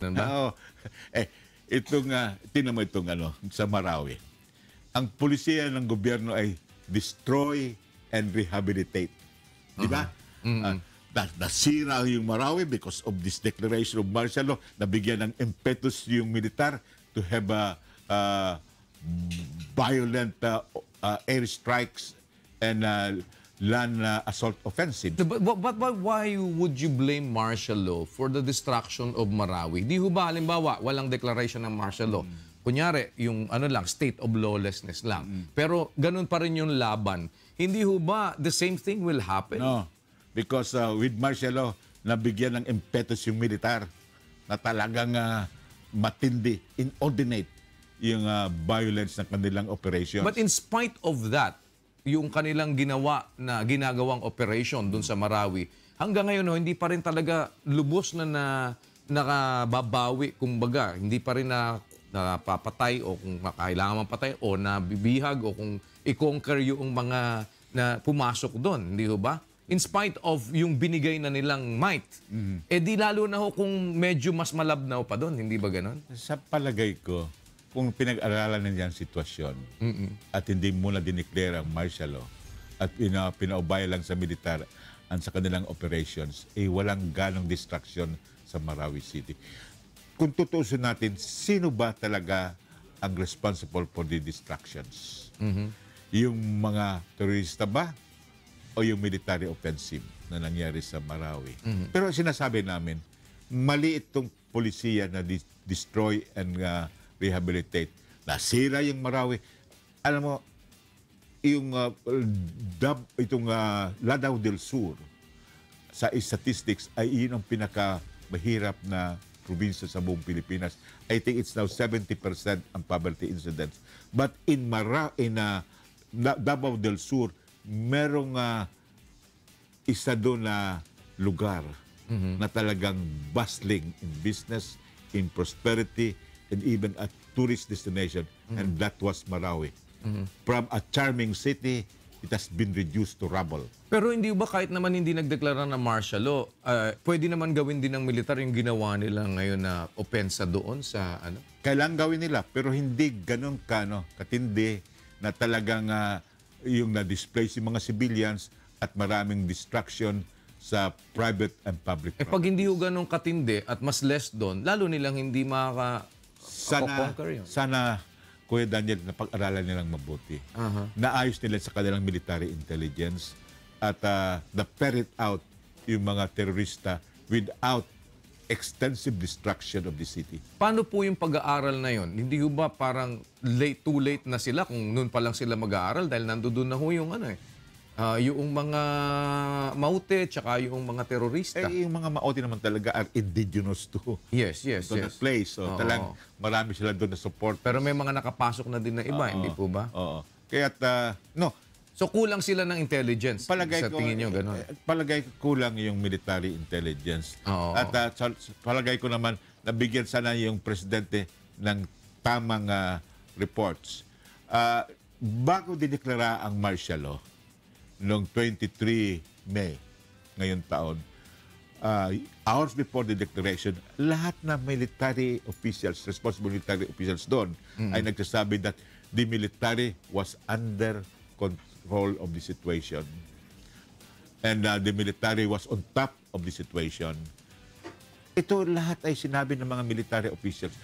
Ganun ba? Oo. Eh, tingnan mo itong sa Marawi. Ang pulisya ng gobyerno ay destroy and rehabilitate. Di ba? Nasira yung Marawi because of this declaration of martial law. Nabigyan ng impetus yung militar to have violent air strikes and land assault offensive. But why would you blame martial law for the destruction of Marawi? Di ho ba, halimbawa, walang declaration ng martial law? Kunyari, yung state of lawlessness lang. Pero ganun pa rin yung laban. Hindi ho ba the same thing will happen? No, because with martial law, nabigyan ng impetus yung militar na talagang matindi, inordinate yung violence ng kanilang operations. But in spite of that, yung kanilang ginagawang operation dun sa Marawi, hanggang ngayon hindi pa rin talaga lubos na nakababawi, kumbaga, hindi pa rin napapatay o kung kailangan mapatay o nabibihag o kung i-conquer yung mga na pumasok doon, hindi ho ba? In spite of yung binigay na nilang might, di lalo na ho kung medyo mas malabnaw pa doon, hindi ba ganon? Sa palagay ko, kung pinag-aralan nila ang sitwasyon at hindi muna dineclare ang martial law at pinaubaya lang sa militar at sa kanilang operations, walang ganong distraction sa Marawi City. Kung tutuusin natin, sino ba talaga ang responsible for the distractions? Yung mga terorista ba o yung military offensive na nangyari sa Marawi? Pero sinasabi namin, mali itong polisiya na destroy and rehabilitate. Nasira yung Marawi. Alam mo, yung itong Lanao del Sur sa statistics ay yun ang pinakamahirap na probinsya sa buong Pilipinas. I think it's now 70% ang poverty incidence. But in Davao del Sur, merong isa doon na lugar na talagang bustling in business, in prosperity, and even a tourist destination, and that was Marawi. From a charming city, it has been reduced to rubble. Pero hindi ba kahit naman hindi nagdeklara ng martial law, pwede naman gawin din ng militar yung ginawa nila ngayon na opensa doon sa ano? Kailangan gawin nila, pero hindi ganun katindi na talagang yung na-displace yung mga civilians at maraming distraction sa private and public property. Pag hindi ho ganun katindi at mas less doon, lalo nilang hindi Sana, Kuya Daniel, na pag-aralan nilang mabuti. Naayos nila sa kanilang military intelligence at na-ferret out yung mga terorista without extensive destruction of the city. Paano po yung pag-aaral na yun? Hindi ho ba parang too late na sila kung noon pa lang sila mag-aaral dahil nandoon na ho yung yung mga maute tsaka yung mga terorista. Yung mga maute naman talaga are indigenous to that place. So, talagang marami sila doon na support. Pero may mga nakapasok na din na iba, hindi po ba? Oo. Kaya't, no. So, kulang sila ng intelligence sa tingin nyo, gano'n? Palagay ko kulang yung military intelligence. At palagay ko naman, nabigyan sana yung presidente ng tamang reports. Bago dineklara ang martial law, noong 23 May ngayon taon, hours before the declaration, lahat na military officials, responsible military officials doon, ay nagsasabi that the military was under control of the situation. And the military was on top of the situation. Ito lahat ay sinabi ng mga military officials.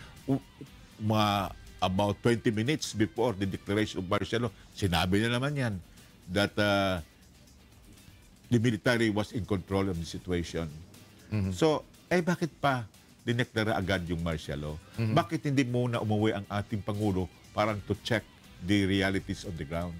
About 20 minutes before the declaration of martial law, sinabi na naman yan that the military was in control of the situation. So, bakit pa dineklara agad yung martial law? Bakit hindi muna umuwi ang ating Pangulo parang to check the realities on the ground?